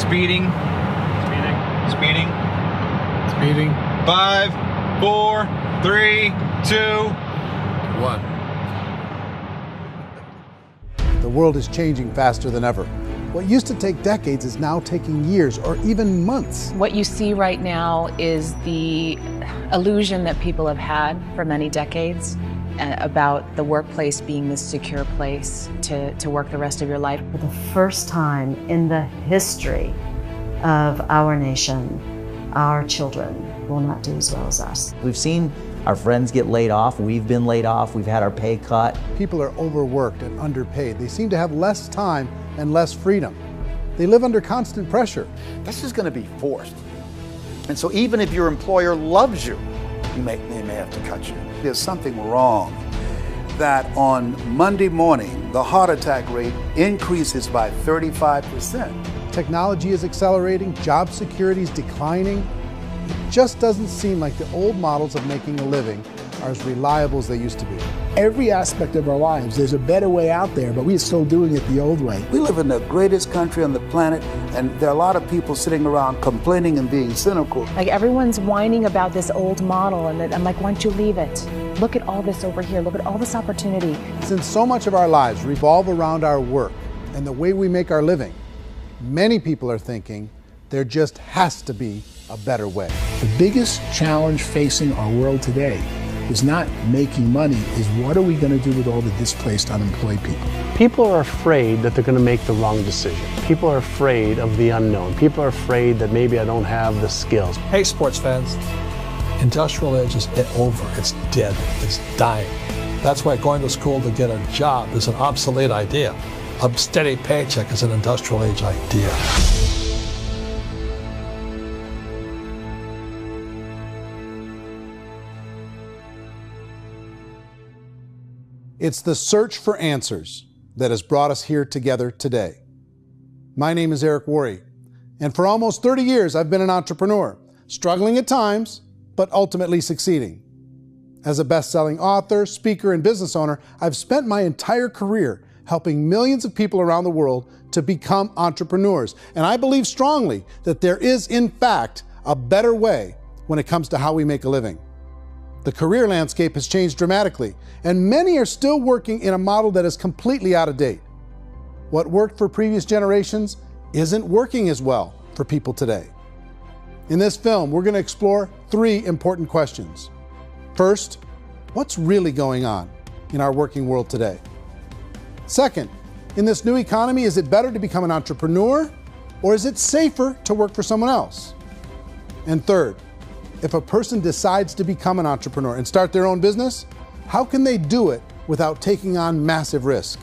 Speeding. Speeding. Speeding. 5, 4, 3, 2, 1. The world is changing faster than ever. What used to take decades is now taking years or even months. What you see right now is the illusion that people have had for many decades about the workplace being this secure place to work the rest of your life. For the first time in the history of our nation, our children will not do as well as us. We've seen our friends get laid off, we've been laid off, we've had our pay cut. People are overworked and underpaid. They seem to have less time and less freedom. They live under constant pressure. This is going to be forced. And so even if your employer loves you, they may have to cut you. There's something wrong that on Monday morning, the heart attack rate increases by 35%. Technology is accelerating, job security is declining. It just doesn't seem like the old models of making a living are as reliable as they used to be. Every aspect of our lives, there's a better way out there, but we're still doing it the old way. We live in the greatest country on the planet, and there are a lot of people sitting around complaining and being cynical. Like everyone's whining about this old model, and I'm like, why don't you leave it? Look at all this over here. Look at all this opportunity. Since so much of our lives revolve around our work and the way we make our living, many people are thinking there just has to be a better way. The biggest challenge facing our world today is not making money, is what are we going to do with all the displaced, unemployed people? People are afraid that they're going to make the wrong decision. People are afraid of the unknown. People are afraid that maybe I don't have the skills. Hey, sports fans, industrial age is over. It's dead. It's dying. That's why going to school to get a job is an obsolete idea. A steady paycheck is an industrial age idea. It's the search for answers that has brought us here together today. My name is Eric Worre, and for almost 30 years I've been an entrepreneur, struggling at times, but ultimately succeeding. As a best-selling author, speaker, and business owner, I've spent my entire career helping millions of people around the world to become entrepreneurs. And I believe strongly that there is, in fact, a better way when it comes to how we make a living. The career landscape has changed dramatically, and many are still working in a model that is completely out of date. What worked for previous generations isn't working as well for people today. In this film, we're going to explore 3 important questions. First, what's really going on in our working world today? Second, in this new economy, is it better to become an entrepreneur, or is it safer to work for someone else? And third, if a person decides to become an entrepreneur and start their own business, how can they do it without taking on massive risk?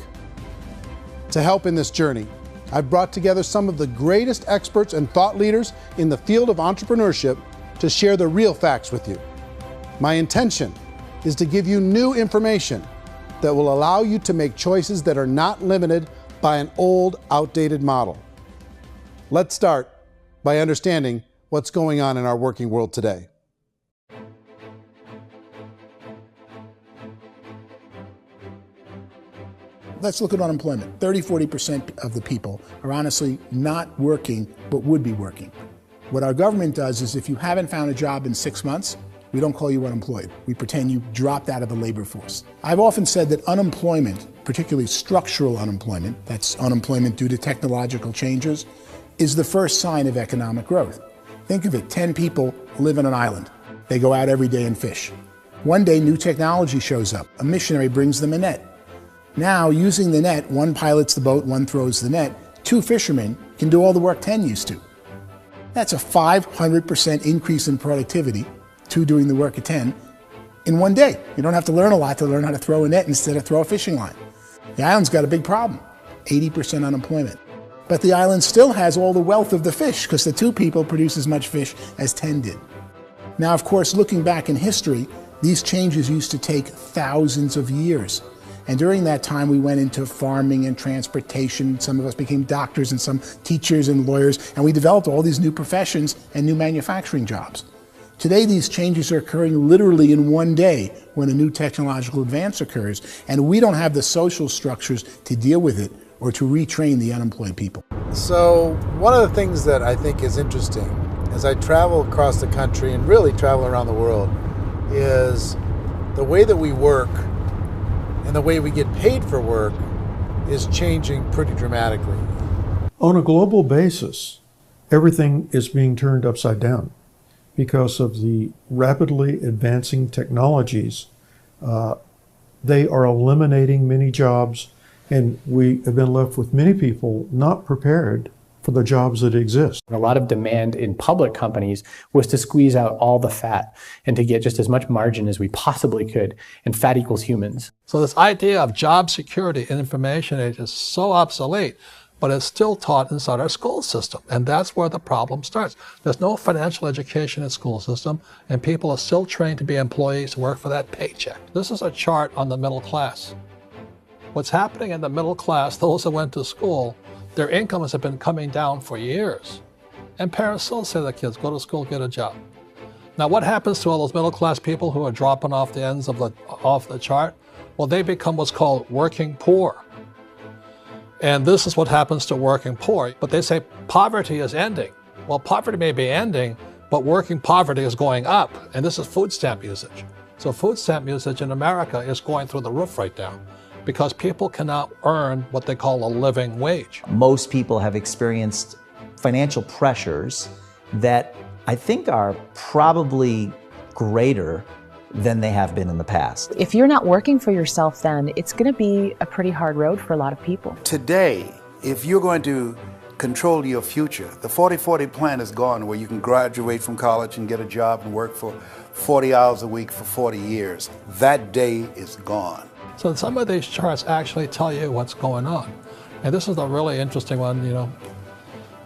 To help in this journey, I've brought together some of the greatest experts and thought leaders in the field of entrepreneurship to share the real facts with you. My intention is to give you new information that will allow you to make choices that are not limited by an old, outdated model. Let's start by understanding what's going on in our working world today. Let's look at unemployment. 30–40% of the people are honestly not working, but would be working. What our government does is if you haven't found a job in 6 months, we don't call you unemployed. We pretend you dropped out of the labor force. I've often said that unemployment, particularly structural unemployment, that's unemployment due to technological changes, is the first sign of economic growth. Think of it, 10 people live on an island. They go out every day and fish. One day, new technology shows up. A missionary brings them a net. Now, using the net, one pilots the boat, one throws the net. 2 fishermen can do all the work 10 used to. That's a 500% increase in productivity, 2 doing the work of 10, in one day. You don't have to learn a lot to learn how to throw a net instead of throw a fishing line. The island's got a big problem, 80% unemployment. But the island still has all the wealth of the fish because the 2 people produce as much fish as 10 did. Now, of course, looking back in history, these changes used to take thousands of years. And during that time, we went into farming and transportation. Some of us became doctors and some teachers and lawyers, and we developed all these new professions and new manufacturing jobs. Today, these changes are occurring literally in one day when a new technological advance occurs, and we don't have the social structures to deal with it or to retrain the unemployed people. So one of the things that I think is interesting as I travel across the country and really travel around the world is the way that we work and the way we get paid for work is changing pretty dramatically. On a global basis, everything is being turned upside down because of the rapidly advancing technologies. They are eliminating many jobs, and we have been left with many people not prepared for the jobs that exist. A lot of demand in public companies was to squeeze out all the fat and to get just as much margin as we possibly could, and fat equals humans. So this idea of job security in information age is so obsolete, but it's still taught inside our school system, and that's where the problem starts. There's no financial education in the school system, and people are still trained to be employees to work for that paycheck. This is a chart on the middle class. What's happening in the middle class, those that went to school, their incomes have been coming down for years. And parents still say to their kids, go to school, get a job. Now what happens to all those middle class people who are dropping off the ends of the chart? Well, they become what's called working poor. And this is what happens to working poor. But they say poverty is ending. Well, poverty may be ending, but working poverty is going up. And this is food stamp usage. So food stamp usage in America is going through the roof right now, because people cannot earn what they call a living wage. Most people have experienced financial pressures that I think are probably greater than they have been in the past. If you're not working for yourself, then it's going to be a pretty hard road for a lot of people. Today, if you're going to control your future, the 40-40 plan is gone, where you can graduate from college and get a job and work for 40 hours a week for 40 years. That day is gone. So some of these charts actually tell you what's going on. And this is a really interesting one, you know.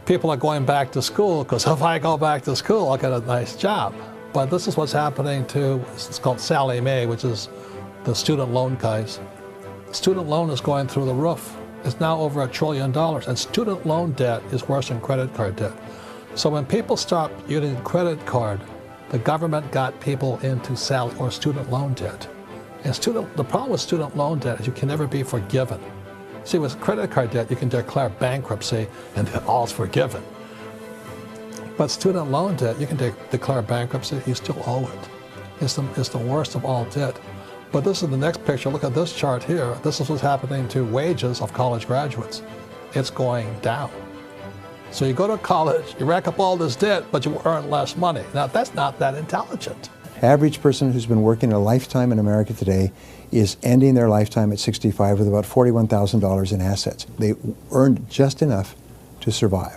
People are going back to school because if I go back to school, I'll get a nice job. But this is what's happening to, it's called Sallie Mae, which is the student loan guys. Student loan is going through the roof. It's now over $1 trillion, and student loan debt is worse than credit card debt. So when people stopped using credit card, the government got people into student loan debt. And the problem with student loan debt is you can never be forgiven. See, with credit card debt, you can declare bankruptcy and all's forgiven. But student loan debt, you can declare bankruptcy, you still owe it. It's the worst of all debt. But this is the next picture. Look at this chart here. This is what's happening to wages of college graduates. It's going down. So you go to college, you rack up all this debt, but you earn less money. Now, that's not that intelligent. Average person who's been working a lifetime in America today is ending their lifetime at 65 with about $41,000 in assets. They earned just enough to survive.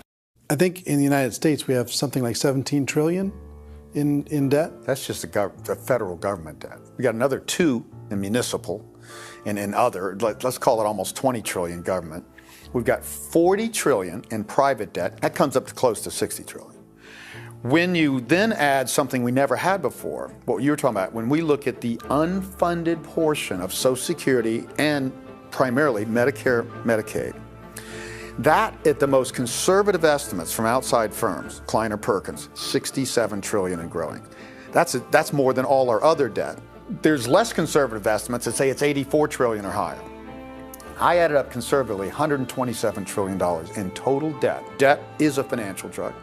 I think in the United States we have something like 17 trillion in debt. That's just the federal government debt. We got another 2 in municipal and in other, let's call it almost 20 trillion government. We've got 40 trillion in private debt. That comes up to close to 60 trillion. When you then add something we never had before, what you were talking about, when we look at the unfunded portion of Social Security and primarily Medicare, Medicaid, that, at the most conservative estimates from outside firms, Kleiner Perkins, 67 trillion and growing. That's more than all our other debt. There's less conservative estimates that say it's 84 trillion or higher. I added up conservatively $127 trillion in total debt. Debt is a financial drug.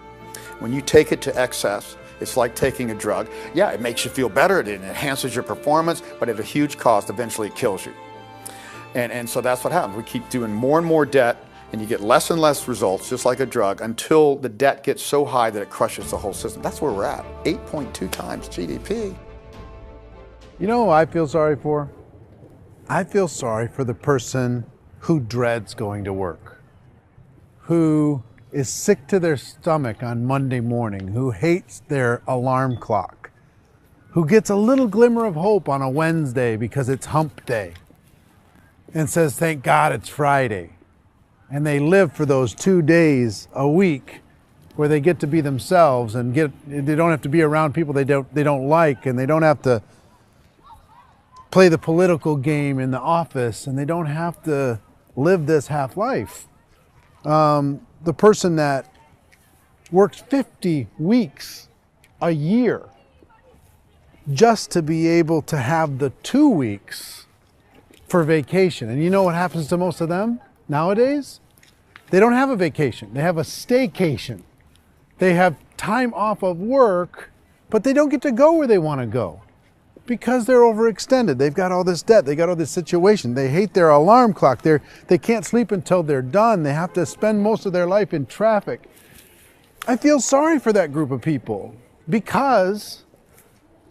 When you take it to excess, it's like taking a drug. Yeah, it makes you feel better, it enhances your performance, but at a huge cost, eventually it kills you. And so that's what happens. We keep doing more and more debt, and you get less and less results, just like a drug, until the debt gets so high that it crushes the whole system. That's where we're at, 8.2 times GDP. You know who I feel sorry for? I feel sorry for the person who dreads going to work, who is sick to their stomach on Monday morning, who hates their alarm clock, who gets a little glimmer of hope on a Wednesday because it's hump day and says, thank God it's Friday. And they live for those 2 days a week where they get to be themselves and they don't have to be around people they don't like, and they don't have to play the political game in the office, and they don't have to live this half life. The person that works 50 weeks a year just to be able to have the 2 weeks for vacation. And you know what happens to most of them nowadays? They don't have a vacation. They have a staycation. They have time off of work, but they don't get to go where they want to go because they're overextended. They've got all this debt. They got all this situation. They hate their alarm clock. They can't sleep until they're done. They have to spend most of their life in traffic. I feel sorry for that group of people because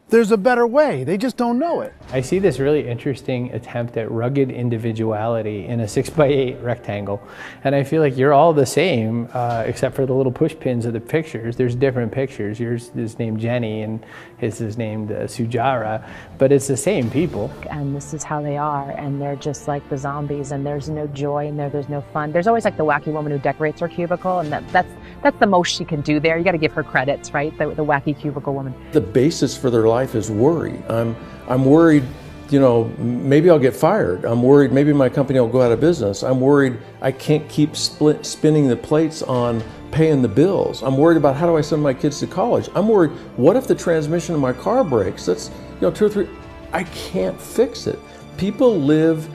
there's a better way. They just don't know it. I see this really interesting attempt at rugged individuality in a 6x8 rectangle. And I feel like you're all the same, except for the little push pins of the pictures. There's different pictures. Yours is named Jenny and his is named Sujara, but it's the same people. And this is how they are, and they're just like the zombies, and there's no joy in there, there's no fun. There's always like the wacky woman who decorates her cubicle, and that's the most she can do there. You got to give her credits, right? The wacky cubicle woman. The basis for their life is worry. I'm worried, you know, maybe I'll get fired. I'm worried maybe my company will go out of business. I'm worried I can't keep spinning the plates on paying the bills. I'm worried about how do I send my kids to college. I'm worried, what if the transmission of my car breaks? That's, you know, 2 or 3, I can't fix it. People live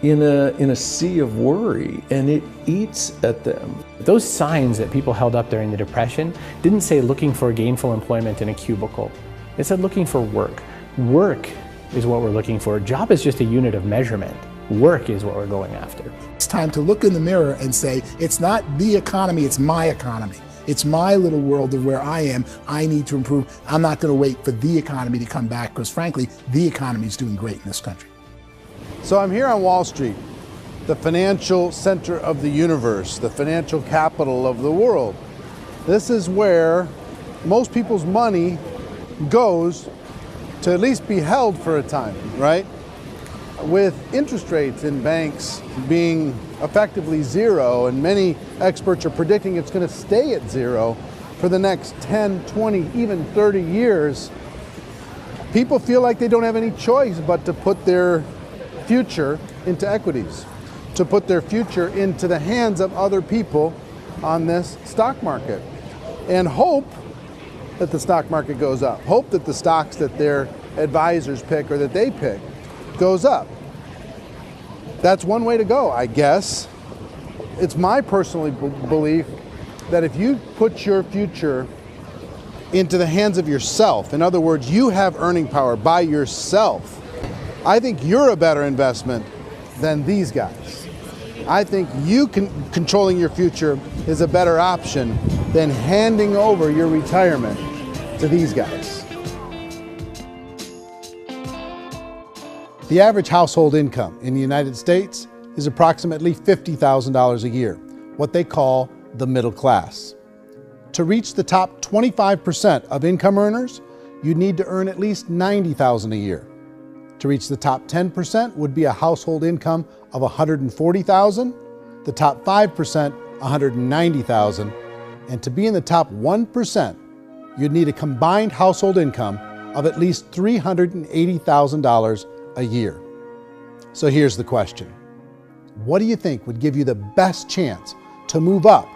in a sea of worry, and it eats at them. Those signs that people held up during the Depression didn't say looking for gainful employment in a cubicle. It said looking for work. Work is what we're looking for. Job is just a unit of measurement. Work is what we're going after. It's time to look in the mirror and say, it's not the economy, it's my economy. It's my little world of where I am. I need to improve. I'm not going to wait for the economy to come back because frankly, the economy is doing great in this country. So I'm here on Wall Street, the financial center of the universe, the financial capital of the world. This is where most people's money goes to at least be held for a time, right? With interest rates in banks being effectively zero, and many experts are predicting it's going to stay at zero for the next 10, 20, even 30 years, people feel like they don't have any choice but to put their future into equities, to put their future into the hands of other people on this stock market, and hope that the stock market goes up, hope that the stocks that their advisors pick or that they pick goes up. That's one way to go, I guess. It's my personal belief that if you put your future into the hands of yourself, in other words, you have earning power by yourself, I think you're a better investment than these guys. I think you controlling your future is a better option than handing over your retirement to these guys. The average household income in the United States is approximately $50,000 a year, what they call the middle class. To reach the top 25% of income earners, you'd need to earn at least $90,000 a year. To reach the top 10% would be a household income of $140,000, the top 5%, $190,000, and to be in the top 1%, you'd need a combined household income of at least $380,000 a year. So here's the question. What do you think would give you the best chance to move up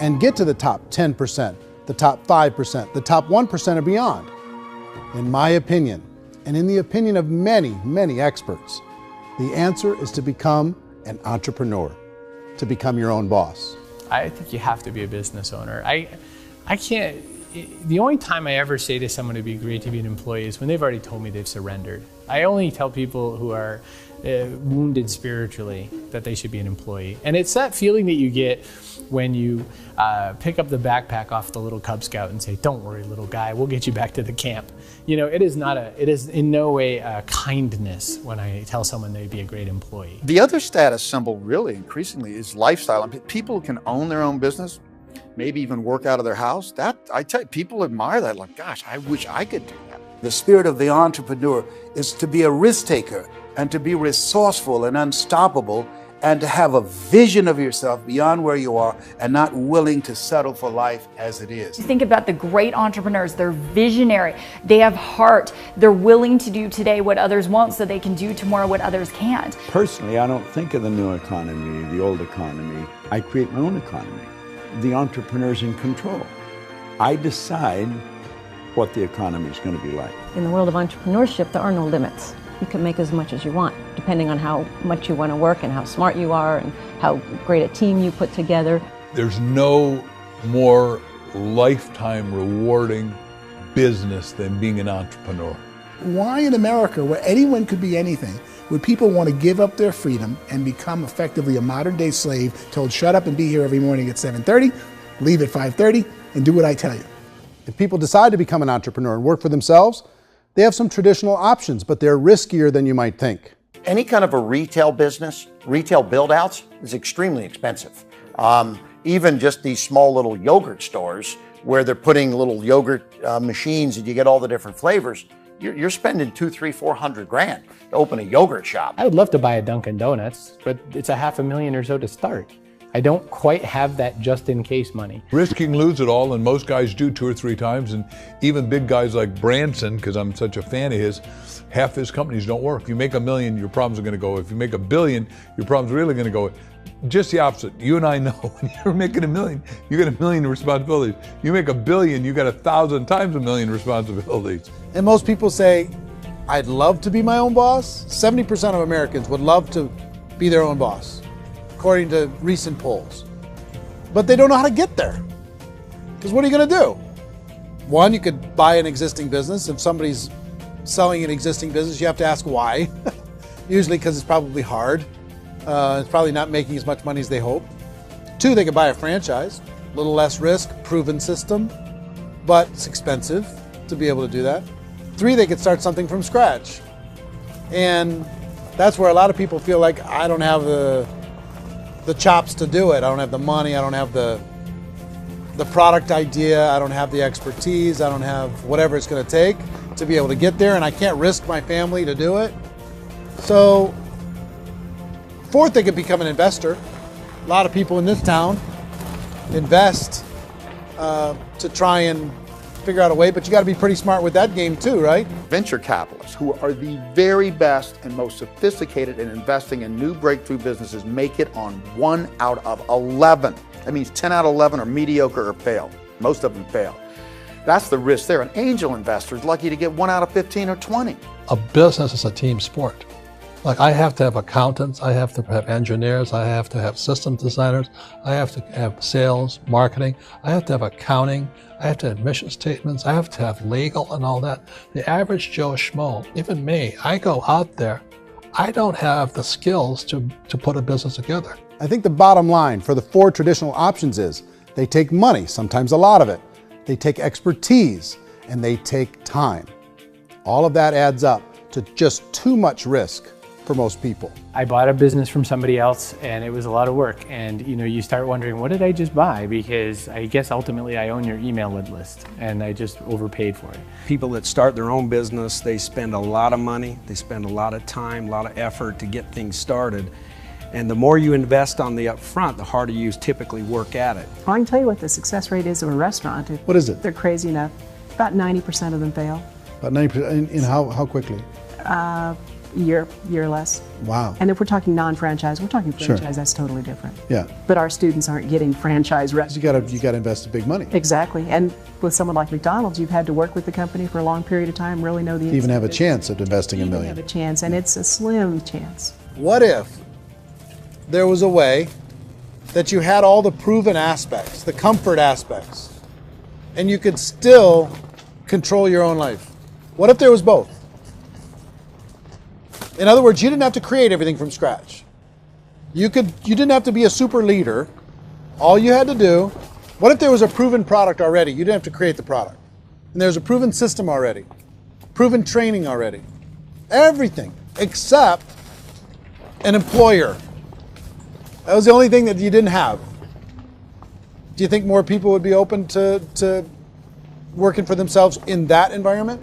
and get to the top 10%, the top 5%, the top 1% or beyond? In my opinion, and in the opinion of many, many experts, the answer is to become an entrepreneur, to become your own boss. I think you have to be a business owner. I can't, the only time I ever say to someone it'd be great to be an employee is when they've already told me they've surrendered. I only tell people who are wounded spiritually that they should be an employee. And it's that feeling that you get when you pick up the backpack off the little Cub Scout and say, "Don't worry, little guy, we'll get you back to the camp." You know, it is in no way a kindness when I tell someone they'd be a great employee. The other status symbol really increasingly is lifestyle. I mean, people can own their own business, maybe even work out of their house. That, I tell you, people admire that, like, gosh, I wish I could do that. The spirit of the entrepreneur is to be a risk taker and to be resourceful and unstoppable and to have a vision of yourself beyond where you are and not willing to settle for life as it is. Think about the great entrepreneurs. They're visionary. They have heart. They're willing to do today what others won't so they can do tomorrow what others can't. Personally, I don't think of the new economy, the old economy. I create my own economy. The entrepreneur's in control. I decide what the economy is going to be like. In the world of entrepreneurship, there are no limits. You can make as much as you want, depending on how much you want to work and how smart you are and how great a team you put together. There's no more lifetime rewarding business than being an entrepreneur. Why in America, where anyone could be anything, would people want to give up their freedom and become effectively a modern-day slave, told shut up and be here every morning at 7:30, leave at 5:30, and do what I tell you? If people decide to become an entrepreneur and work for themselves, they have some traditional options, but they're riskier than you might think. Any kind of a retail business, retail build-outs, is extremely expensive. Even just these small little yogurt stores where they're putting little yogurt machines and you get all the different flavors, you're spending $200,000, $300,000, $400,000 to open a yogurt shop. I would love to buy a Dunkin' Donuts, but it's $500,000 or so to start. I don't quite have that just in case money. Risk you can lose it all, and most guys do 2 or 3 times, and even big guys like Branson, because I'm such a fan of his, half his companies don't work. If you make $1 million, your problems are going to go. If you make $1 billion, your problems are really going to go. Just the opposite. You and I know when you're making $1 million, you got $1 million responsibilities. You make $1 billion, you got 1,000 times $1 million responsibilities. And most people say, I'd love to be my own boss. 70% of Americans would love to be their own boss, according to recent polls. But they don't know how to get there. Because what are you going to do? One, you could buy an existing business. If somebody's selling an existing business, you have to ask why. Usually because it's probably hard. It's probably not making as much money as they hope. 2, they could buy a franchise. A little less risk, proven system, but it's expensive to be able to do that. 3, they could start something from scratch. And that's where a lot of people feel like, I don't have the chops to do it. I don't have the money. I don't have the product idea. I don't have the expertise. I don't have whatever it's going to take to be able to get there, and I can't risk my family to do it. So, 4th, they could become an investor. A lot of people in this town invest to try and figure out a way, but you got to be pretty smart with that game too, right? Venture capitalists, who are the very best and most sophisticated in investing in new breakthrough businesses, make it on 1 out of 11. That means 10 out of 11 are mediocre or fail. Most of them fail. That's the risk there. An angel investor is lucky to get 1 out of 15 or 20. A business is a team sport. Like, I have to have accountants, I have to have engineers, I have to have system designers, I have to have sales, marketing, I have to have accounting, I have to have mission statements, I have to have legal and all that. The average Joe Schmo, even me, I go out there, I don't have the skills to put a business together. I think the bottom line for the 4 traditional options is they take money, sometimes a lot of it. They take expertise, and they take time. All of that adds up to just too much risk for most people. I bought a business from somebody else and it was a lot of work. And you start wondering, what did I just buy? Because I guess ultimately I own your email list and I just overpaid for it. People that start their own business, they spend a lot of money, they spend a lot of time, a lot of effort to get things started. And the more you invest on the upfront, the harder you typically work at it. I can tell you what the success rate is of a restaurant. What is it? They're crazy enough. About 90% of them fail. About 90%, in how quickly? Year or less. Wow. And if we're talking non-franchise, we're talking franchise, Sure. That's totally different. Yeah. But our students aren't getting franchise restaurants. You got to invest the big money. Exactly. And with someone like McDonald's, you've had to work with the company for a long period of time, really know the To even have a business. chance at investing $1 million. Have a chance, and it's a slim chance. What if there was a way that you had all the proven aspects, the comfort aspects, and you could still control your own life? What if there was both? In other words, you didn't have to create everything from scratch. You didn't have to be a super leader. All you had to do, what if there was a proven product already? You didn't have to create the product. And there's a proven system already, proven training already. Everything except an employer. That was the only thing that you didn't have. Do you think more people would be open to working for themselves in that environment?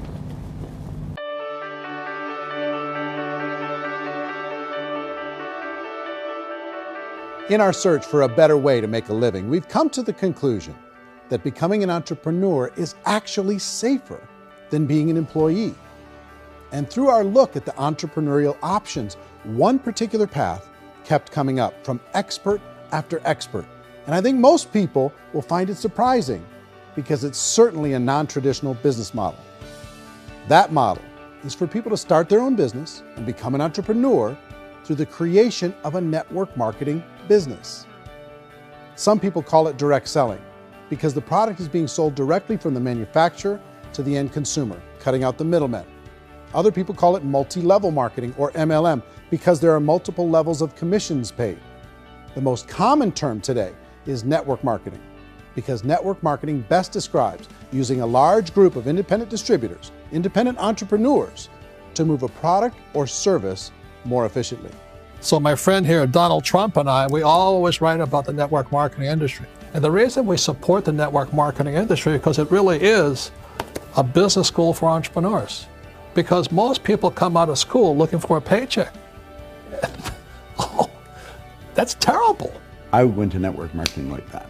In our search for a better way to make a living, we've come to the conclusion that becoming an entrepreneur is actually safer than being an employee. And through our look at the entrepreneurial options, one particular path kept coming up from expert after expert. And I think most people will find it surprising because it's certainly a non-traditional business model. That model is for people to start their own business and become an entrepreneur through the creation of a network marketing business. Some people call it direct selling because the product is being sold directly from the manufacturer to the end consumer, cutting out the middlemen. Other people call it multi-level marketing, or MLM, because there are multiple levels of commissions paid. The most common term today is network marketing, because network marketing best describes using a large group of independent distributors, independent entrepreneurs, to move a product or service more efficiently. So my friend here, Donald Trump, and I, we always write about the network marketing industry. And the reason we support the network marketing industry is because it really is a business school for entrepreneurs. Because most people come out of school looking for a paycheck. Oh, that's terrible. I would go into network marketing like that.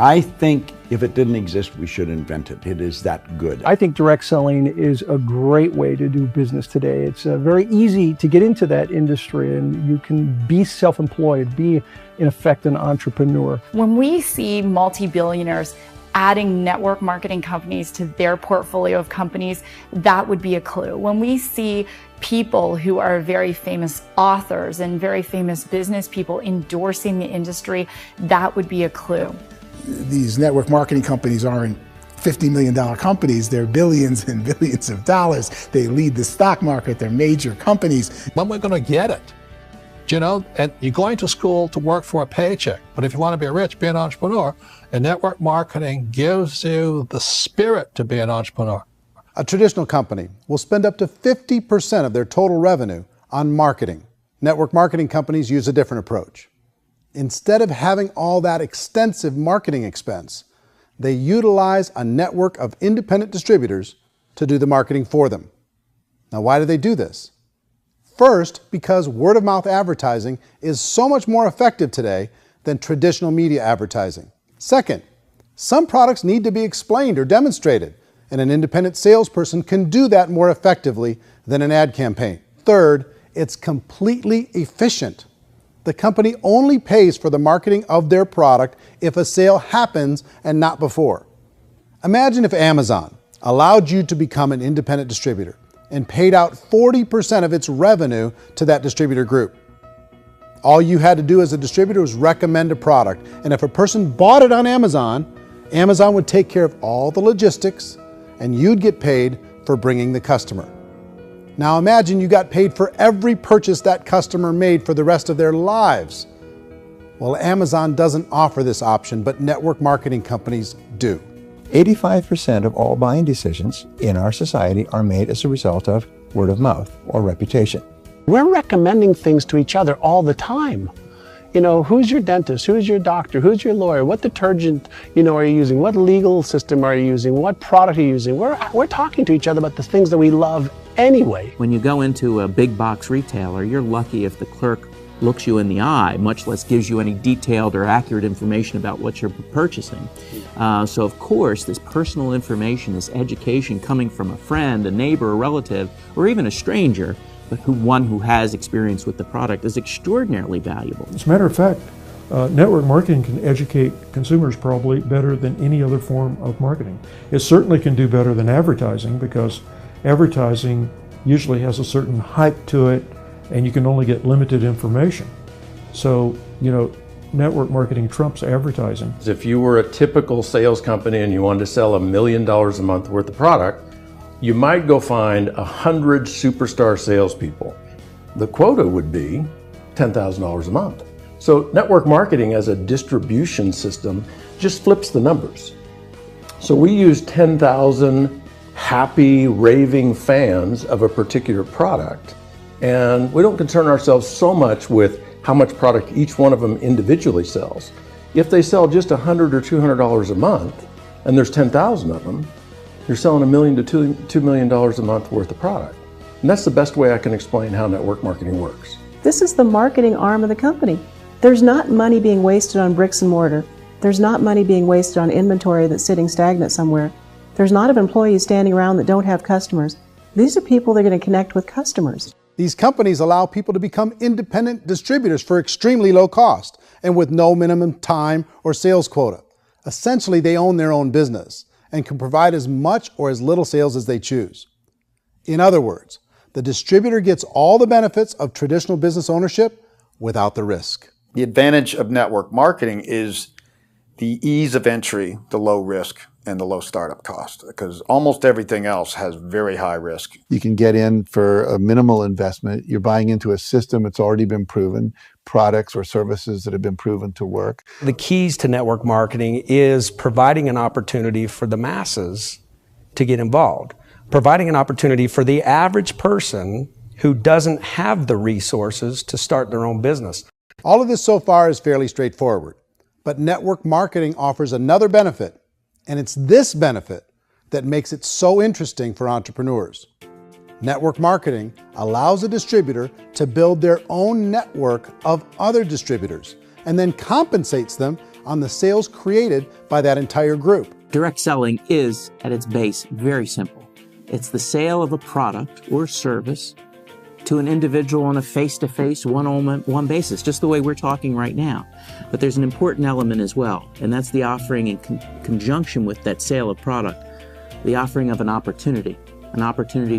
I think if it didn't exist, we should invent it. It is that good. I think direct selling is a great way to do business today. It's very easy to get into that industry, and you can be self-employed, be in effect an entrepreneur. When we see multi-billionaires adding network marketing companies to their portfolio of companies, that would be a clue. When we see people who are very famous authors and very famous business people endorsing the industry, that would be a clue. These network marketing companies aren't $50 million companies, they're billions and billions of dollars. They lead the stock market, they're major companies. When we're going to get it? You know, and you're going to school to work for a paycheck, but if you want to be rich, be an entrepreneur, and network marketing gives you the spirit to be an entrepreneur. A traditional company will spend up to 50% of their total revenue on marketing. Network marketing companies use a different approach. Instead of having all that extensive marketing expense, they utilize a network of independent distributors to do the marketing for them. Now, why do they do this? First, because word-of-mouth advertising is so much more effective today than traditional media advertising. Second, some products need to be explained or demonstrated, and an independent salesperson can do that more effectively than an ad campaign. Third, it's completely efficient. The company only pays for the marketing of their product if a sale happens and not before. Imagine if Amazon allowed you to become an independent distributor and paid out 40% of its revenue to that distributor group. All you had to do as a distributor was recommend a product, and if a person bought it on Amazon, Amazon would take care of all the logistics and you'd get paid for bringing the customer. Now imagine you got paid for every purchase that customer made for the rest of their lives. Well, Amazon doesn't offer this option, but network marketing companies do. 85% of all buying decisions in our society are made as a result of word of mouth or reputation. We're recommending things to each other all the time. You know, who's your dentist? Who's your doctor? Who's your lawyer? What detergent, are you using? What legal system are you using? What product are you using? We're talking to each other about the things that we love anyway. When you go into a big box retailer, you're lucky if the clerk looks you in the eye, much less gives you any detailed or accurate information about what you're purchasing. So of course, this personal information, this education coming from a friend, a neighbor, a relative, or even a stranger, but one who has experience with the product is extraordinarily valuable. As a matter of fact, network marketing can educate consumers probably better than any other form of marketing. It certainly can do better than advertising, because advertising usually has a certain hype to it and you can only get limited information. So, network marketing trumps advertising. If you were a typical sales company and you wanted to sell $1 million a month worth of product, you might go find 100 superstar salespeople. The quota would be $10,000 a month. So network marketing as a distribution system just flips the numbers. So we use 10,000 happy, raving fans of a particular product, and we don't concern ourselves so much with how much product each one of them individually sells. If they sell just $100 or $200 a month, and there's 10,000 of them, you're selling $1 million to $2 million a month worth of product. And that's the best way I can explain how network marketing works. This is the marketing arm of the company. There's not money being wasted on bricks and mortar. There's not money being wasted on inventory that's sitting stagnant somewhere. There's not of employees standing around that don't have customers. These are people that are going to connect with customers. These companies allow people to become independent distributors for extremely low cost and with no minimum time or sales quota. Essentially, they own their own business and can provide as much or as little sales as they choose. In other words, the distributor gets all the benefits of traditional business ownership without the risk. The advantage of network marketing is the ease of entry, the low risk, and the low startup cost, because almost everything else has very high risk. You can get in for a minimal investment. You're buying into a system that's already been proven, products or services that have been proven to work. The keys to network marketing is providing an opportunity for the masses to get involved, providing an opportunity for the average person who doesn't have the resources to start their own business. All of this so far is fairly straightforward, but network marketing offers another benefit, and it's this benefit that makes it so interesting for entrepreneurs. Network marketing allows a distributor to build their own network of other distributors and then compensates them on the sales created by that entire group. Direct selling is, at its base, very simple. It's the sale of a product or service to an individual on a face-to-face, one-on-one basis, just the way we're talking right now. But there's an important element as well, and that's the offering in conjunction with that sale of product, the offering of an opportunity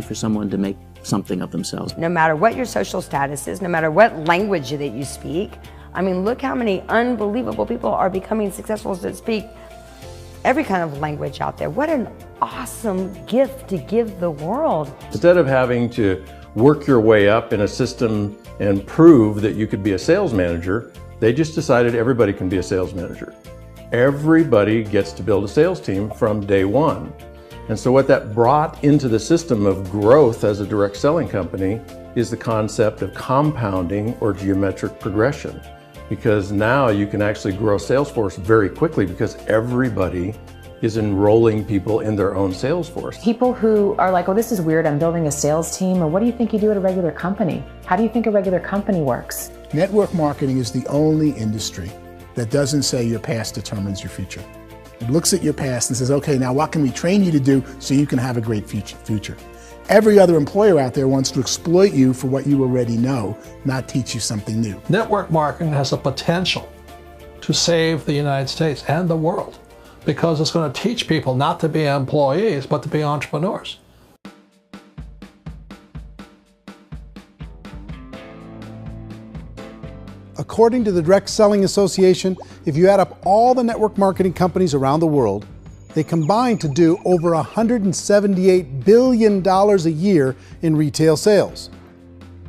for someone to make something of themselves. No matter what your social status is, no matter what language that you speak, I mean, look how many unbelievable people are becoming successful that speak every kind of language out there. What an awesome gift to give the world. Instead of having to work your way up in a system and prove that you could be a sales manager, they just decided everybody can be a sales manager. Everybody gets to build a sales team from day one. And so what that brought into the system of growth as a direct selling company is the concept of compounding or geometric progression. Because now you can actually grow a sales force very quickly because everybody is enrolling people in their own sales force. People who are like, oh, this is weird, I'm building a sales team, or what do you think you do at a regular company? How do you think a regular company works? Network marketing is the only industry that doesn't say your past determines your future. It looks at your past and says, okay, now what can we train you to do so you can have a great future? Every other employer out there wants to exploit you for what you already know, not teach you something new. Network marketing has the potential to save the United States and the world because it's going to teach people not to be employees, but to be entrepreneurs. According to the Direct Selling Association, if you add up all the network marketing companies around the world, they combine to do over $178 billion a year in retail sales.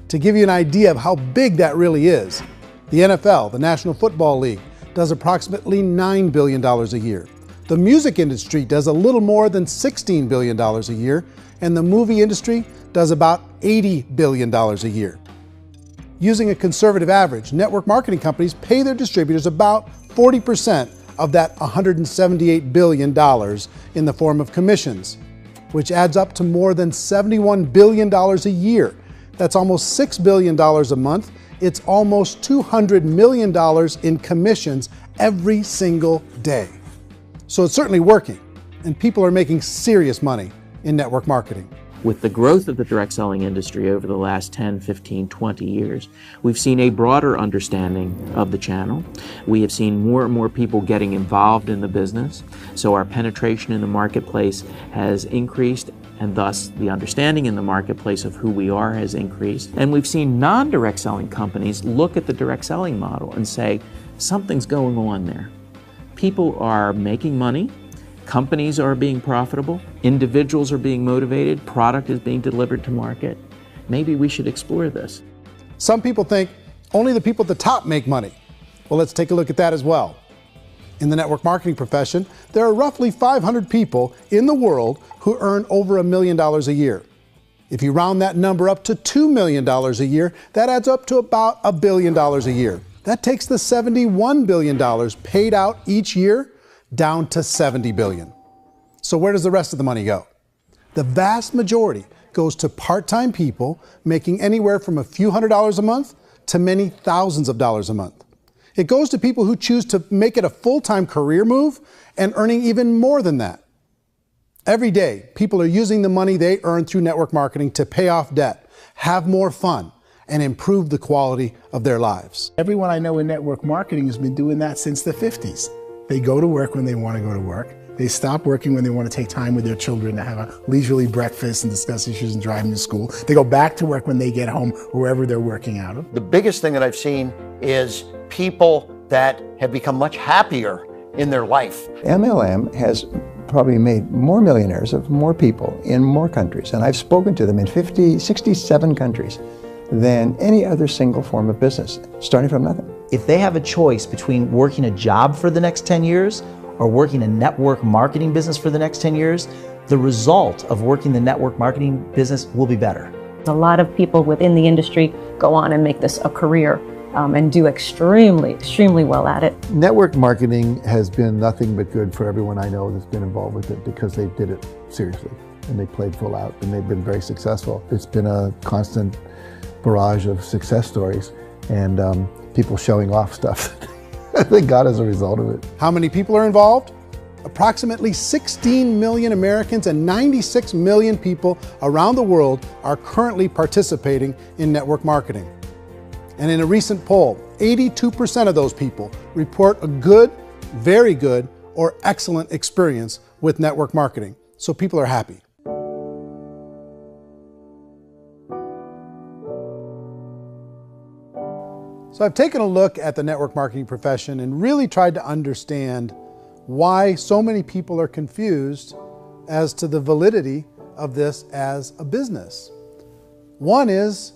To give you an idea of how big that really is, the NFL, the National Football League, does approximately $9 billion a year. The music industry does a little more than $16 billion a year, and the movie industry does about $80 billion a year. Using a conservative average, network marketing companies pay their distributors about 40% of that $178 billion in the form of commissions, which adds up to more than $71 billion a year. That's almost $6 billion a month. It's almost $200 million in commissions every single day. So it's certainly working, and people are making serious money in network marketing. With the growth of the direct selling industry over the last 10, 15, 20 years, we've seen a broader understanding of the channel. We have seen more and more people getting involved in the business, so our penetration in the marketplace has increased, and thus the understanding in the marketplace of who we are has increased. And we've seen non-direct selling companies look at the direct selling model and say, something's going on there. People are making money, companies are being profitable, individuals are being motivated, product is being delivered to market. Maybe we should explore this. Some people think only the people at the top make money. Well, let's take a look at that as well. In the network marketing profession, there are roughly 500 people in the world who earn over $1 million a year. If you round that number up to $2 million a year, that adds up to about $1 billion a year. That takes the $71 billion paid out each year down to $70 billion. So where does the rest of the money go? The vast majority goes to part-time people making anywhere from a few $100s a month to many thousands of dollars a month. It goes to people who choose to make it a full-time career move and earning even more than that. Every day, people are using the money they earn through network marketing to pay off debt, have more fun, and improve the quality of their lives. Everyone I know in network marketing has been doing that since the 50s. They go to work when they want to go to work. They stop working when they want to take time with their children to have a leisurely breakfast and discuss issues and driving to school. They go back to work when they get home, wherever they're working out of. The biggest thing that I've seen is people that have become much happier in their life. MLM has probably made more millionaires of more people in more countries, and I've spoken to them in 67 countries, than any other single form of business, starting from nothing. If they have a choice between working a job for the next 10 years or working a network marketing business for the next 10 years, the result of working the network marketing business will be better. A lot of people within the industry go on and make this a career and do extremely well at it. Network marketing has been nothing but good for everyone I know that's been involved with it because they did it seriously and they played full out and they've been very successful. It's been a constant barrage of success stories and people showing off stuff that they got as a result of it. How many people are involved? Approximately 16 million Americans and 96 million people around the world are currently participating in network marketing. And in a recent poll, 82% of those people report a good, very good, or excellent experience with network marketing. So people are happy. So I've taken a look at the network marketing profession and really tried to understand why so many people are confused as to the validity of this as a business. One is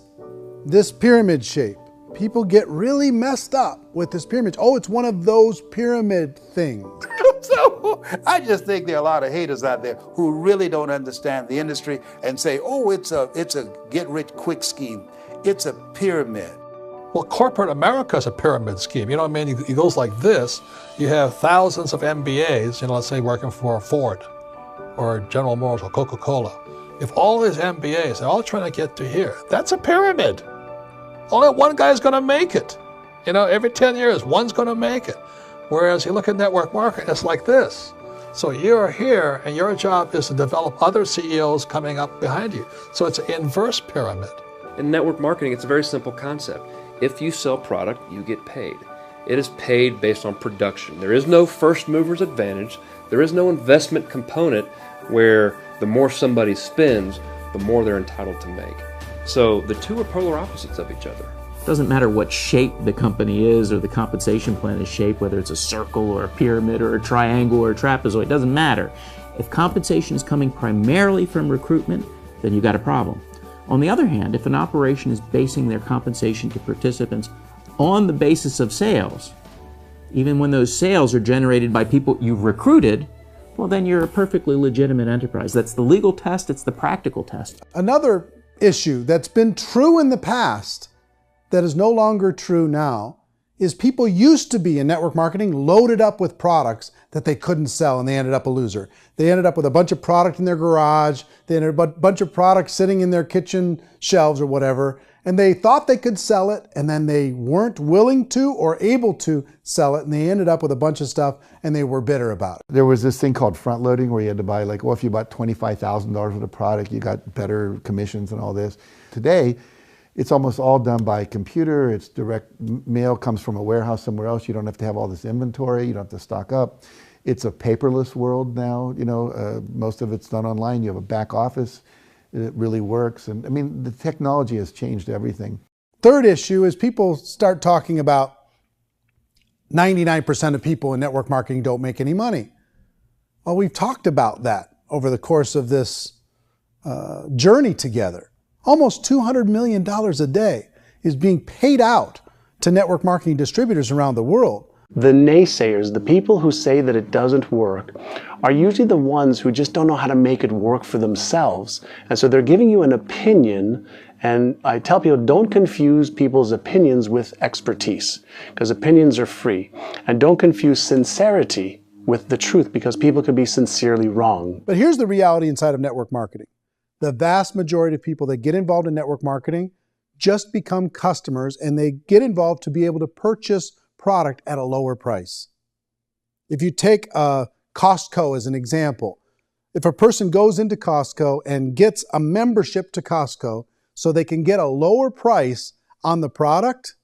this pyramid shape. People get really messed up with this pyramid. Oh, it's one of those pyramid things. So I just think there are a lot of haters out there who really don't understand the industry and say, oh, it's a get-rich-quick scheme. It's a pyramid. Well, corporate America is a pyramid scheme. You know what I mean? It goes like this. You have thousands of MBAs, let's say working for Ford or General Motors or Coca-Cola. If all these MBAs, they're all trying to get to here, that's a pyramid. Only one guy's going to make it. Every 10 years, one's going to make it. Whereas you look at network marketing, it's like this. So you're here, and your job is to develop other CEOs coming up behind you. So it's an inverse pyramid. In network marketing, it's a very simple concept. If you sell product, you get paid. It is paid based on production. There is no first mover's advantage. There is no investment component where the more somebody spends, the more they're entitled to make. So the two are polar opposites of each other. It doesn't matter what shape the company is or the compensation plan is shaped, whether it's a circle or a pyramid or a triangle or a trapezoid, it doesn't matter. If compensation is coming primarily from recruitment, then you've got a problem. On the other hand, if an operation is basing their compensation to participants on the basis of sales, even when those sales are generated by people you've recruited, well, then you're a perfectly legitimate enterprise. That's the legal test, it's the practical test. Another issue that's been true in the past that is no longer true now is people used to be in network marketing loaded up with products that they couldn't sell and they ended up a loser. They ended up with a bunch of product in their garage, they ended up with a bunch of products sitting in their kitchen shelves or whatever, and they thought they could sell it and then they weren't willing to or able to sell it and they ended up with a bunch of stuff and they were bitter about it. There was this thing called front loading where you had to buy if you bought $25,000 worth of product, you got better commissions and all this. Today, it's almost all done by computer. It's direct mail comes from a warehouse somewhere else. You don't have to have all this inventory. You don't have to stock up. It's a paperless world now. Most of it's done online. You have a back office. It really works. And I mean, the technology has changed everything. Third issue is people start talking about 99% of people in network marketing don't make any money. Well, we've talked about that over the course of this journey together. Almost $200 million a day is being paid out to network marketing distributors around the world. The naysayers, the people who say that it doesn't work, are usually the ones who just don't know how to make it work for themselves. And so they're giving you an opinion, and I tell people, don't confuse people's opinions with expertise, because opinions are free. And don't confuse sincerity with the truth, because people can be sincerely wrong. But here's the reality inside of network marketing. The vast majority of people that get involved in network marketing just become customers and they get involved to be able to purchase product at a lower price. If you take Costco as an example, if a person goes into Costco and gets a membership to Costco so they can get a lower price on the product,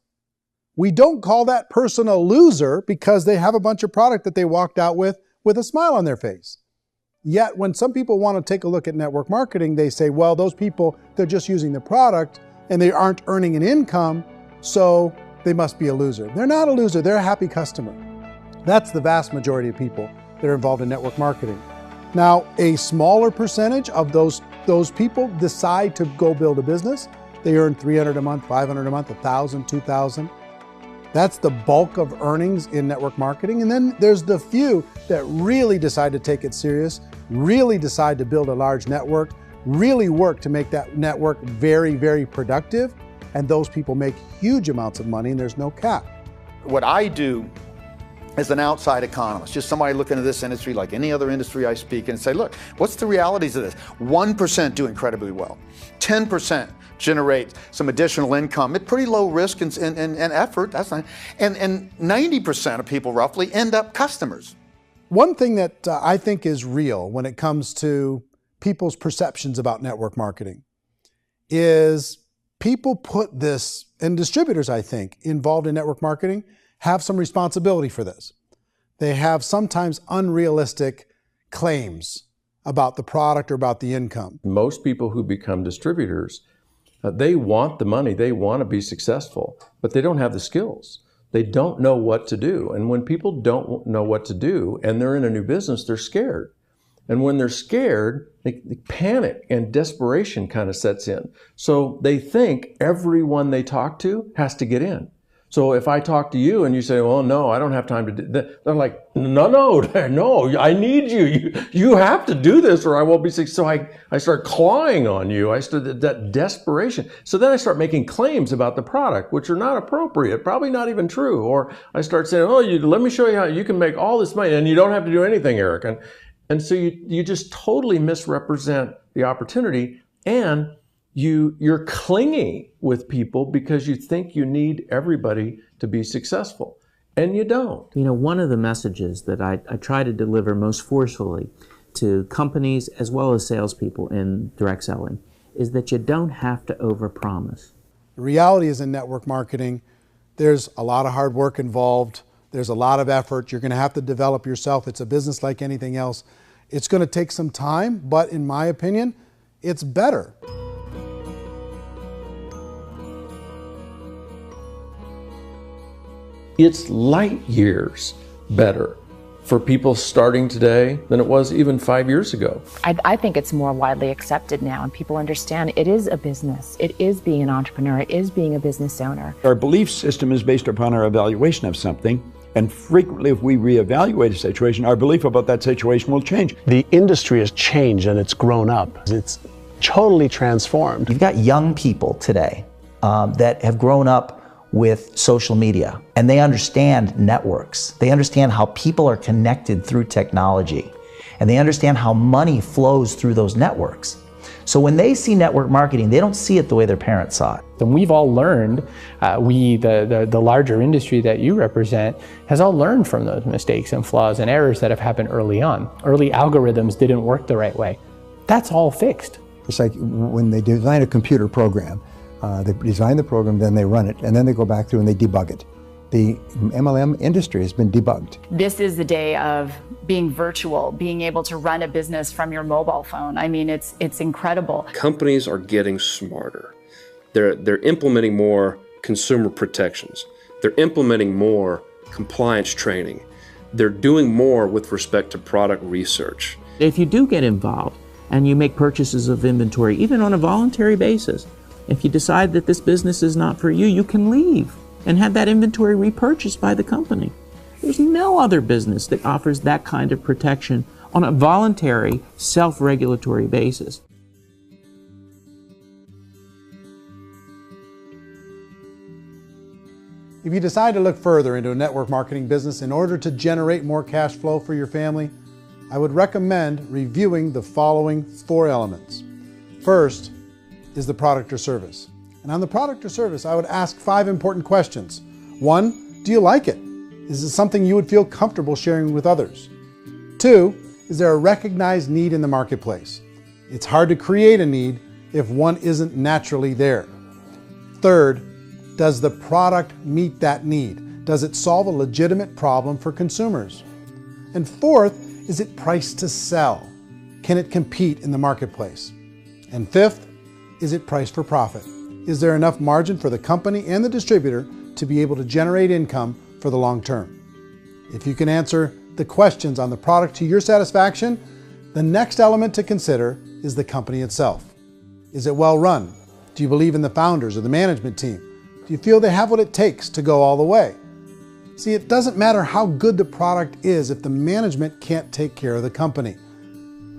we don't call that person a loser because they have a bunch of product that they walked out with a smile on their face. Yet when some people want to take a look at network marketing, they say, well, those people, they're just using the product and they aren't earning an income, so they must be a loser. They're not a loser, they're a happy customer. That's the vast majority of people that are involved in network marketing. Now, a smaller percentage of those people decide to go build a business. They earn $300 a month, $500 a month, $1,000, $2,000. That's the bulk of earnings in network marketing. And then there's the few that really decide to take it serious, really decide to build a large network, really work to make that network very, very productive. And those people make huge amounts of money and there's no cap. What I do as an outside economist, just somebody looking at this industry like any other industry I speak and say, look, what's the realities of this? 1% do incredibly well. 10% generate some additional income at pretty low risk and effort. That's not, and 90% of people roughly end up customers. One thing that I think is real when it comes to people's perceptions about network marketing is people put this, and distributors, I think, involved in network marketing have some responsibility for this. They have sometimes unrealistic claims about the product or about the income. Most people who become distributors, they want the money, they want to be successful, but they don't have the skills. They don't know what to do. And when people don't know what to do and they're in a new business, they're scared. And when they're scared, they panic and desperation kind of sets in. So they think everyone they talk to has to get in. So if I talk to you and you say, well, no, I don't have time to do that, they're like, no, I need you. You have to do this or I won't be successful. So I start clawing on you. I start that desperation. So then I start making claims about the product, which are not appropriate, probably not even true. Or I start saying, oh, let me show you how you can make all this money and you don't have to do anything, Eric. And so you just totally misrepresent the opportunity, and you're clingy with people because you think you need everybody to be successful, and you don't. You know, one of the messages that I try to deliver most forcefully to companies as well as salespeople in direct selling is that you don't have to overpromise. The reality is in network marketing, there's a lot of hard work involved. There's a lot of effort. You're going to have to develop yourself. It's a business like anything else. It's going to take some time, but in my opinion, it's better. It's light years better for people starting today than it was even 5 years ago. I think it's more widely accepted now, and people understand it is a business. It is being an entrepreneur. It is being a business owner. Our belief system is based upon our evaluation of something. And frequently, if we reevaluate a situation, our belief about that situation will change. The industry has changed and it's grown up. It's totally transformed. You've got young people today that have grown up with social media, and they understand networks. They understand how people are connected through technology, and they understand how money flows through those networks. So when they see network marketing, they don't see it the way their parents saw it. And we've all learned, the larger industry that you represent, has all learned from those mistakes and flaws and errors that have happened early on. Early algorithms didn't work the right way. That's all fixed. It's like when they design a computer program, they design the program, then they run it, and then they go back through and they debug it. The MLM industry has been debugged. This is the day of being virtual, being able to run a business from your mobile phone. I mean, it's incredible. Companies are getting smarter. They're implementing more consumer protections. They're implementing more compliance training. They're doing more with respect to product research. If you do get involved and you make purchases of inventory, even on a voluntary basis, if you decide that this business is not for you, you can leave and have that inventory repurchased by the company. There's no other business that offers that kind of protection on a voluntary, self-regulatory basis. If you decide to look further into a network marketing business in order to generate more cash flow for your family, I would recommend reviewing the following 4 elements. First is the product or service. And on the product or service, I would ask 5 important questions. 1, do you like it? Is it something you would feel comfortable sharing with others? 2, is there a recognized need in the marketplace? It's hard to create a need if one isn't naturally there. 3rd, does the product meet that need? Does it solve a legitimate problem for consumers? And 4th, is it priced to sell? Can it compete in the marketplace? And 5th, is it priced for profit? Is there enough margin for the company and the distributor to be able to generate income for the long term? If you can answer the questions on the product to your satisfaction, the next element to consider is the company itself. Is it well run? Do you believe in the founders or the management team? Do you feel they have what it takes to go all the way? See, it doesn't matter how good the product is if the management can't take care of the company.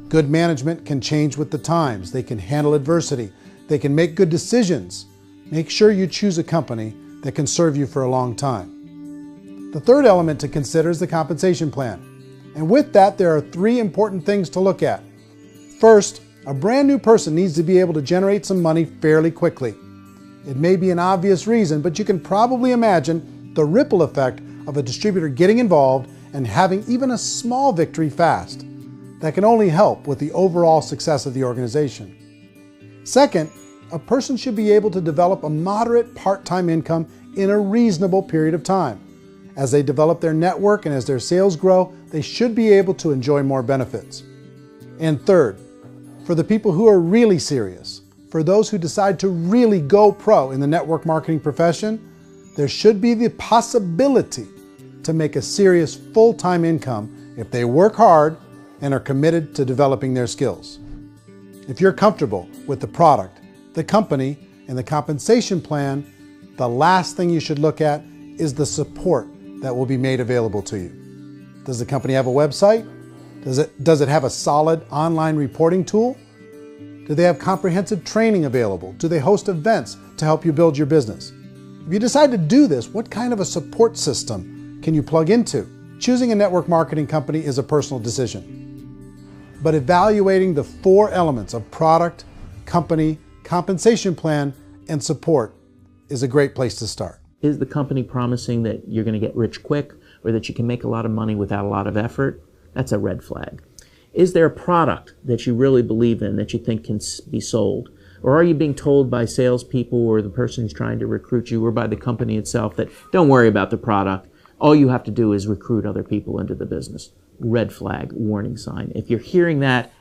Good management can change with the times. They can handle adversity. They can make good decisions. Make sure you choose a company that can serve you for a long time. The third element to consider is the compensation plan. And with that, there are 3 important things to look at. First, a brand new person needs to be able to generate some money fairly quickly. It may be an obvious reason, but you can probably imagine the ripple effect of a distributor getting involved and having even a small victory fast. That can only help with the overall success of the organization. Second, a person should be able to develop a moderate part-time income in a reasonable period of time. As they develop their network and as their sales grow, they should be able to enjoy more benefits. And third, for the people who are really serious, for those who decide to really go pro in the network marketing profession, there should be the possibility to make a serious full-time income if they work hard and are committed to developing their skills. If you're comfortable with the product, the company, and the compensation plan, the last thing you should look at is the support that will be made available to you. Does the company have a website? Does it have a solid online reporting tool? Do they have comprehensive training available? Do they host events to help you build your business? If you decide to do this, what kind of a support system can you plug into? Choosing a network marketing company is a personal decision. But evaluating the 4 elements of product, company, compensation plan, and support is a great place to start. Is the company promising that you're going to get rich quick or that you can make a lot of money without a lot of effort? That's a red flag. Is there a product that you really believe in that you think can be sold? Or are you being told by salespeople or the person who's trying to recruit you or by the company itself that don't worry about the product, all you have to do is recruit other people into the business? Red flag, warning sign. If you're hearing that,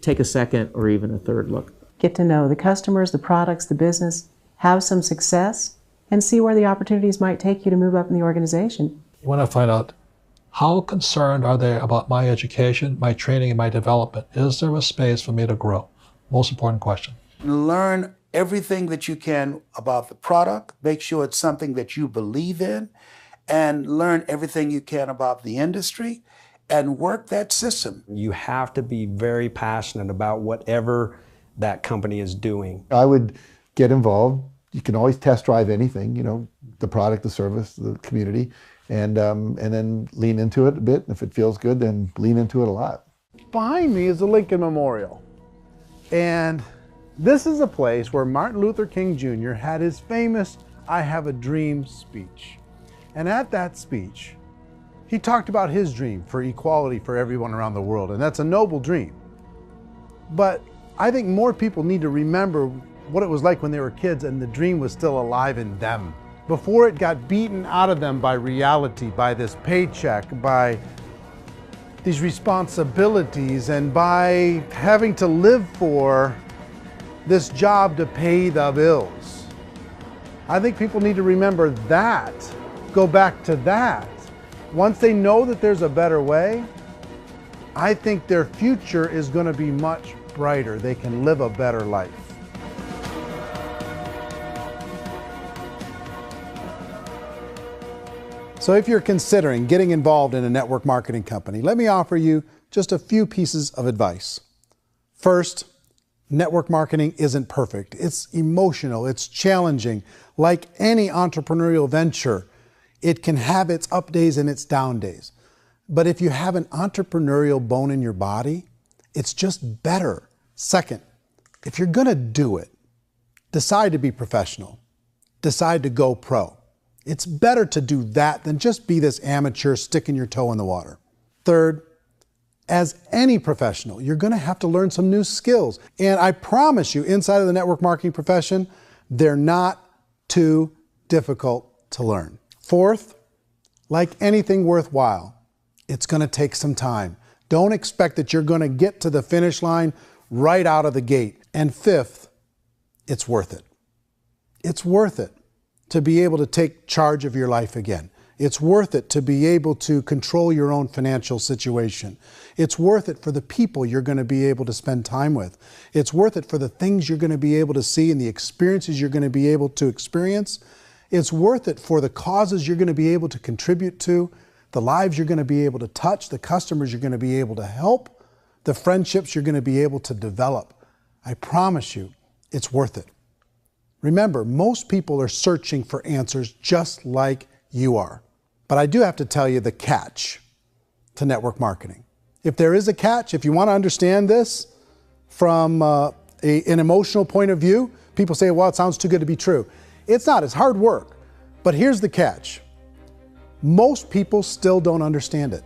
take a second or even a third look. Get to know the customers, the products, the business, have some success, and see where the opportunities might take you to move up in the organization. You want to find out how concerned are they about my education, my training, and my development? Is there a space for me to grow? Most important question. Learn everything that you can about the product. Make sure it's something that you believe in, and learn everything you can about the industry and work that system. You have to be very passionate about whatever that company is doing. I would get involved. You can always test drive anything, you know, the product, the service, the community, and then lean into it a bit. If it feels good, then lean into it a lot. Behind me is the Lincoln Memorial. And this is a place where Martin Luther King Jr. had his famous "I Have a Dream" speech. And at that speech, he talked about his dream for equality for everyone around the world, and that's a noble dream. But I think more people need to remember what it was like when they were kids and the dream was still alive in them, before it got beaten out of them by reality, by this paycheck, by these responsibilities, and by having to live for this job to pay the bills. I think people need to remember that, go back to that. Once they know that there's a better way, I think their future is going to be much brighter. They can live a better life. So if you're considering getting involved in a network marketing company, let me offer you just a few pieces of advice. First, network marketing isn't perfect. It's emotional, it's challenging. Like any entrepreneurial venture, it can have its up days and its down days. But if you have an entrepreneurial bone in your body, it's just better. Second, if you're gonna do it, decide to be professional. Decide to go pro. It's better to do that than just be this amateur sticking your toe in the water. Third, as any professional, you're gonna have to learn some new skills. And I promise you, inside of the network marketing profession, they're not too difficult to learn. Fourth, like anything worthwhile, it's gonna take some time. Don't expect that you're gonna get to the finish line right out of the gate. And fifth, it's worth it. It's worth it to be able to take charge of your life again. It's worth it to be able to control your own financial situation. It's worth it for the people you're going to be able to spend time with. It's worth it for the things you're going to be able to see and the experiences you're going to be able to experience. It's worth it for the causes you're going to be able to contribute to, the lives you're going to be able to touch, the customers you're going to be able to help, the friendships you're going to be able to develop. I promise you, it's worth it. Remember, most people are searching for answers just like you are. But I do have to tell you the catch to network marketing. If there is a catch, if you want to understand this from an emotional point of view, people say, well, it sounds too good to be true. It's not, it's hard work. But here's the catch. Most people still don't understand it.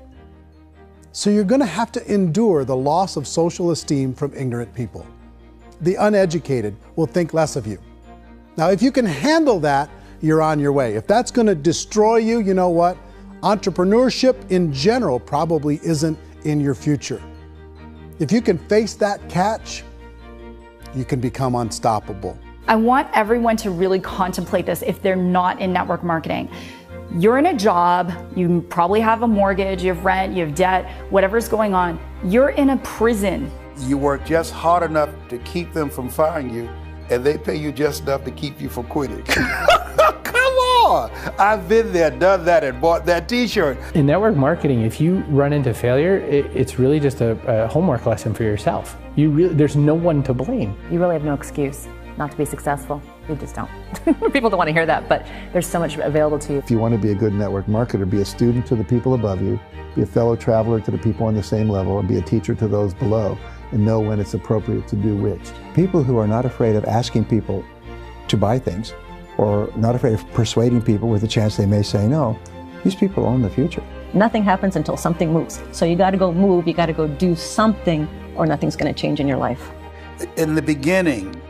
So you're going to have to endure the loss of social esteem from ignorant people. The uneducated will think less of you. Now, if you can handle that, you're on your way. If that's going to destroy you, you know what? Entrepreneurship in general probably isn't in your future. If you can face that catch, you can become unstoppable. I want everyone to really contemplate this if they're not in network marketing. You're in a job, you probably have a mortgage, you have rent, you have debt, whatever's going on. You're in a prison. You work just hard enough to keep them from firing you, and they pay you just enough to keep you from quitting. Come on! I've been there, done that, and bought that t-shirt. In network marketing, if you run into failure, it's really just a homework lesson for yourself. There's no one to blame. You really have no excuse not to be successful. You just don't. People don't want to hear that, but there's so much available to you. If you want to be a good network marketer, be a student to the people above you, be a fellow traveler to the people on the same level, and be a teacher to those below, and know when it's appropriate to do which. People who are not afraid of asking people to buy things, or not afraid of persuading people with a chance they may say no, these people own the future. Nothing happens until something moves. So you got to go move, you got to go do something, or nothing's going to change in your life. In the beginning,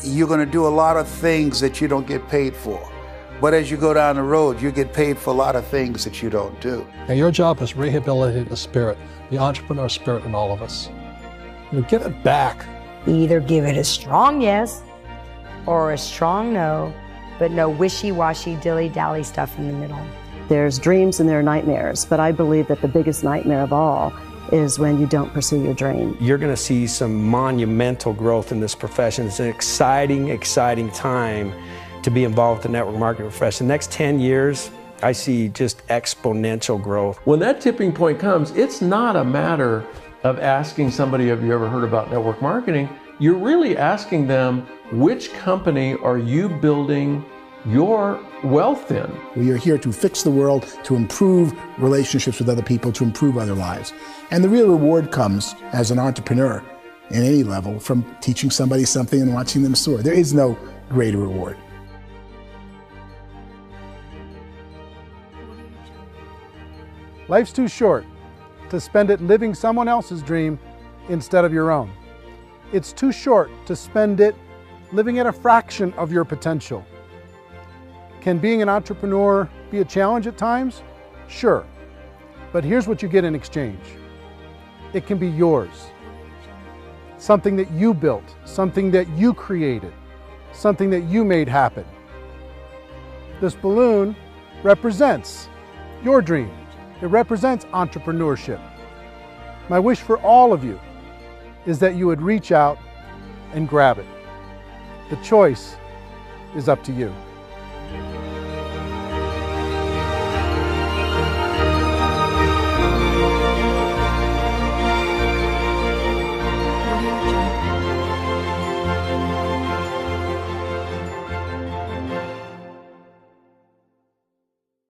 you're going to do a lot of things that you don't get paid for. But as you go down the road, you get paid for a lot of things that you don't do. And your job is rehabilitate the spirit, the entrepreneur spirit in all of us. Get it back. Either give it a strong yes or a strong no, but no wishy-washy, dilly-dally stuff in the middle. There's dreams and there are nightmares, but I believe that the biggest nightmare of all is when you don't pursue your dream. You're going to see some monumental growth in this profession. It's an exciting, exciting time to be involved with the network marketing profession. The next 10 years, I see just exponential growth. When that tipping point comes, it's not a matter of asking somebody, have you ever heard about network marketing? You're really asking them, which company are you building your wealth in? We are here to fix the world, to improve relationships with other people, to improve other lives. And the real reward comes as an entrepreneur in any level from teaching somebody something and watching them soar. There is no greater reward. Life's too short to spend it living someone else's dream instead of your own. It's too short to spend it living at a fraction of your potential. Can being an entrepreneur be a challenge at times? Sure. But here's what you get in exchange. It can be yours. Something that you built, something that you created, something that you made happen. This balloon represents your dream. It represents entrepreneurship. My wish for all of you is that you would reach out and grab it. The choice is up to you.